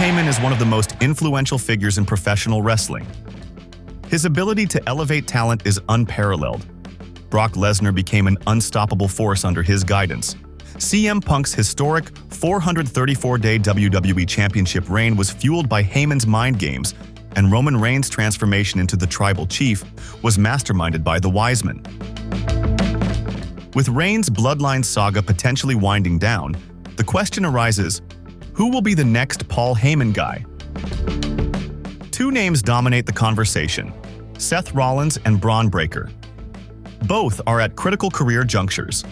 Heyman is one of the most influential figures in professional wrestling. His ability to elevate talent is unparalleled. Brock Lesnar became an unstoppable force under his guidance. CM Punk's historic 434-day WWE Championship reign was fueled by Heyman's mind games, and Roman Reigns' transformation into the Tribal Chief was masterminded by the Wiseman. With Reigns' Bloodline saga potentially winding down, the question arises, who will be the next Paul Heyman Guy? Two names dominate the conversation: Seth Rollins and Braun Breaker. Both are at critical career junctures.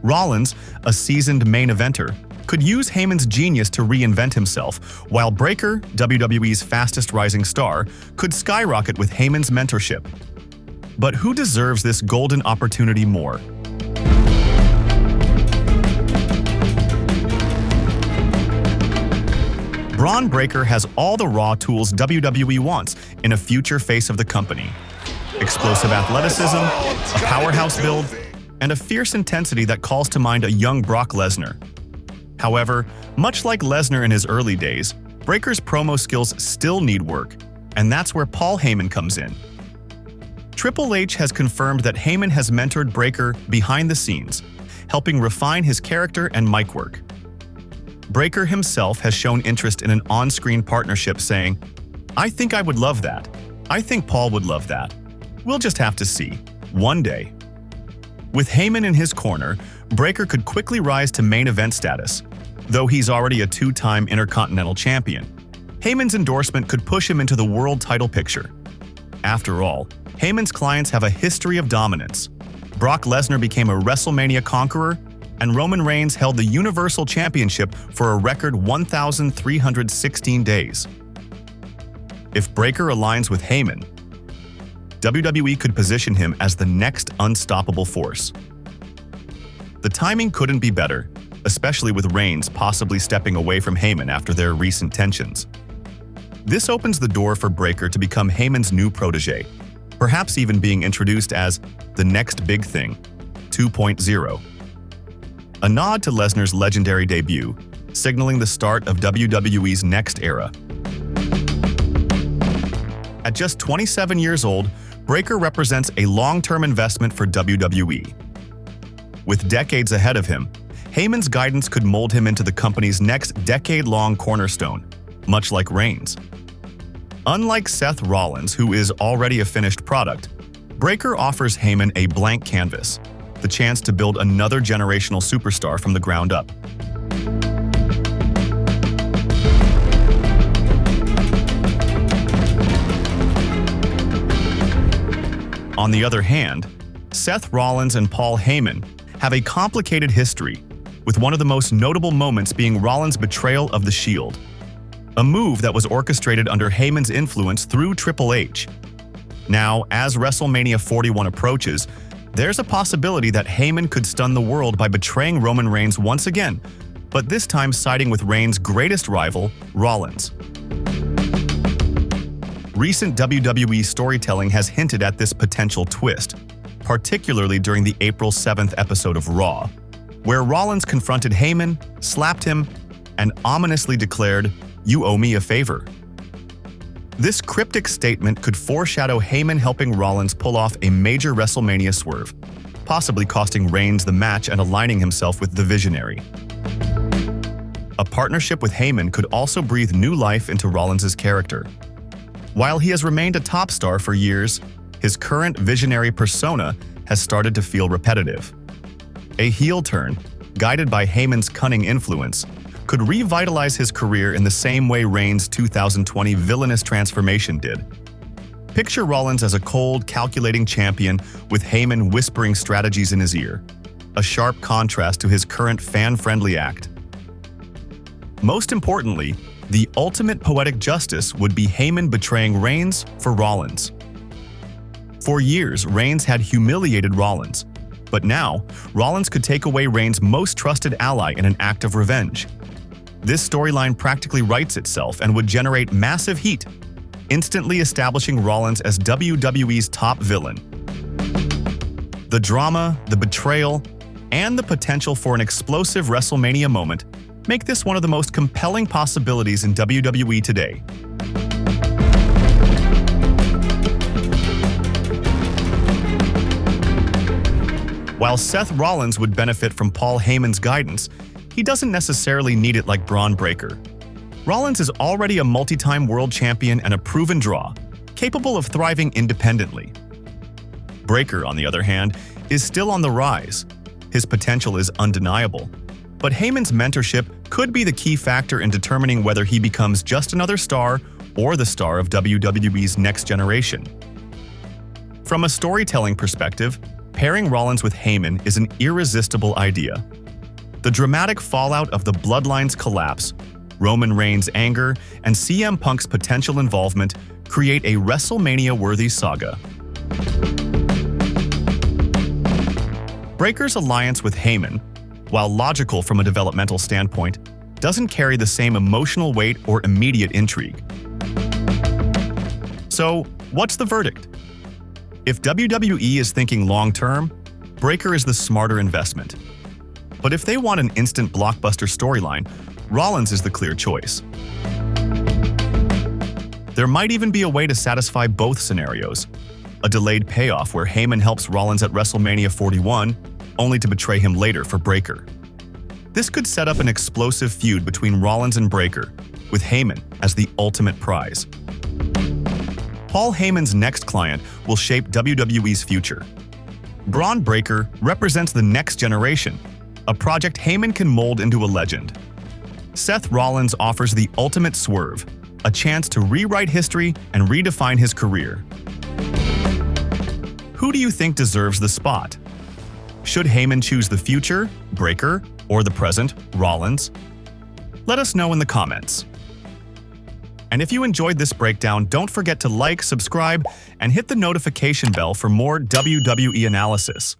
Rollins, a seasoned main eventer, could use Heyman's genius to reinvent himself, while Breaker, WWE's fastest rising star, could skyrocket with Heyman's mentorship. But who deserves this golden opportunity more? Braun Breaker has all the raw tools WWE wants in a future face of the company: explosive athleticism, a powerhouse build, and a fierce intensity that calls to mind a young Brock Lesnar. However, much like Lesnar in his early days, Breaker's promo skills still need work, and that's where Paul Heyman comes in. Triple H has confirmed that Heyman has mentored Breaker behind the scenes, helping refine his character and mic work. Breaker himself has shown interest in an on-screen partnership, saying, "I think I would love that. I think Paul would love that. We'll just have to see. One day." With Heyman in his corner, Breaker could quickly rise to main event status. Though he's already a two-time Intercontinental Champion, Heyman's endorsement could push him into the world title picture. After all, Heyman's clients have a history of dominance. Brock Lesnar became a WrestleMania conqueror, and Roman Reigns held the Universal Championship for a record 1,316 days. If Breaker aligns with Heyman, WWE could position him as the next unstoppable force. The timing couldn't be better, especially with Reigns possibly stepping away from Heyman after their recent tensions. This opens the door for Breaker to become Heyman's new protege, perhaps even being introduced as the next big thing, 2.0. A nod to Lesnar's legendary debut, signaling the start of WWE's next era. At just 27 years old, Breaker represents a long-term investment for WWE. With decades ahead of him, Heyman's guidance could mold him into the company's next decade-long cornerstone, much like Reigns. Unlike Seth Rollins, who is already a finished product, Breaker offers Heyman a blank canvas, the chance to build another generational superstar from the ground up. On the other hand, Seth Rollins and Paul Heyman have a complicated history, with one of the most notable moments being Rollins' betrayal of the Shield, a move that was orchestrated under Heyman's influence through Triple H. Now, as WrestleMania 41 approaches, there's a possibility that Heyman could stun the world by betraying Roman Reigns once again, but this time siding with Reigns' greatest rival, Rollins. Recent WWE storytelling has hinted at this potential twist, particularly during the April 7th episode of Raw, where Rollins confronted Heyman, slapped him, and ominously declared, "You owe me a favor." This cryptic statement could foreshadow Heyman helping Rollins pull off a major WrestleMania swerve, possibly costing Reigns the match and aligning himself with the Visionary. A partnership with Heyman could also breathe new life into Rollins' character. While he has remained a top star for years, his current visionary persona has started to feel repetitive. A heel turn, guided by Heyman's cunning influence, could revitalize his career in the same way Reigns' 2020 villainous transformation did. Picture Rollins as a cold, calculating champion with Heyman whispering strategies in his ear, a sharp contrast to his current fan-friendly act. Most importantly, the ultimate poetic justice would be Heyman betraying Reigns for Rollins. For years, Reigns had humiliated Rollins, but now, Rollins could take away Reigns' most trusted ally in an act of revenge. This storyline practically writes itself and would generate massive heat, instantly establishing Rollins as WWE's top villain. The drama, the betrayal, and the potential for an explosive WrestleMania moment make this one of the most compelling possibilities in WWE today. While Seth Rollins would benefit from Paul Heyman's guidance, he doesn't necessarily need it like Braun Breaker. Rollins is already a multi-time world champion and a proven draw, capable of thriving independently. Breaker, on the other hand, is still on the rise. His potential is undeniable, but Heyman's mentorship could be the key factor in determining whether he becomes just another star or the star of WWE's next generation. From a storytelling perspective, pairing Rollins with Heyman is an irresistible idea. The dramatic fallout of the Bloodline's collapse, Roman Reigns' anger, and CM Punk's potential involvement create a WrestleMania-worthy saga. Breaker's alliance with Heyman, while logical from a developmental standpoint, doesn't carry the same emotional weight or immediate intrigue. So, what's the verdict? If WWE is thinking long-term, Breaker is the smarter investment. But if they want an instant blockbuster storyline, Rollins is the clear choice. There might even be a way to satisfy both scenarios. A delayed payoff where Heyman helps Rollins at WrestleMania 41, only to betray him later for Breaker. This could set up an explosive feud between Rollins and Breaker, with Heyman as the ultimate prize. Paul Heyman's next client will shape WWE's future. Braun Breaker represents the next generation, a project Heyman can mold into a legend. Seth Rollins offers the ultimate swerve, a chance to rewrite history and redefine his career. Who do you think deserves the spot? Should Heyman choose the future, Breaker, or the present, Rollins? Let us know in the comments. And if you enjoyed this breakdown, don't forget to like, subscribe, and hit the notification bell for more WWE analysis.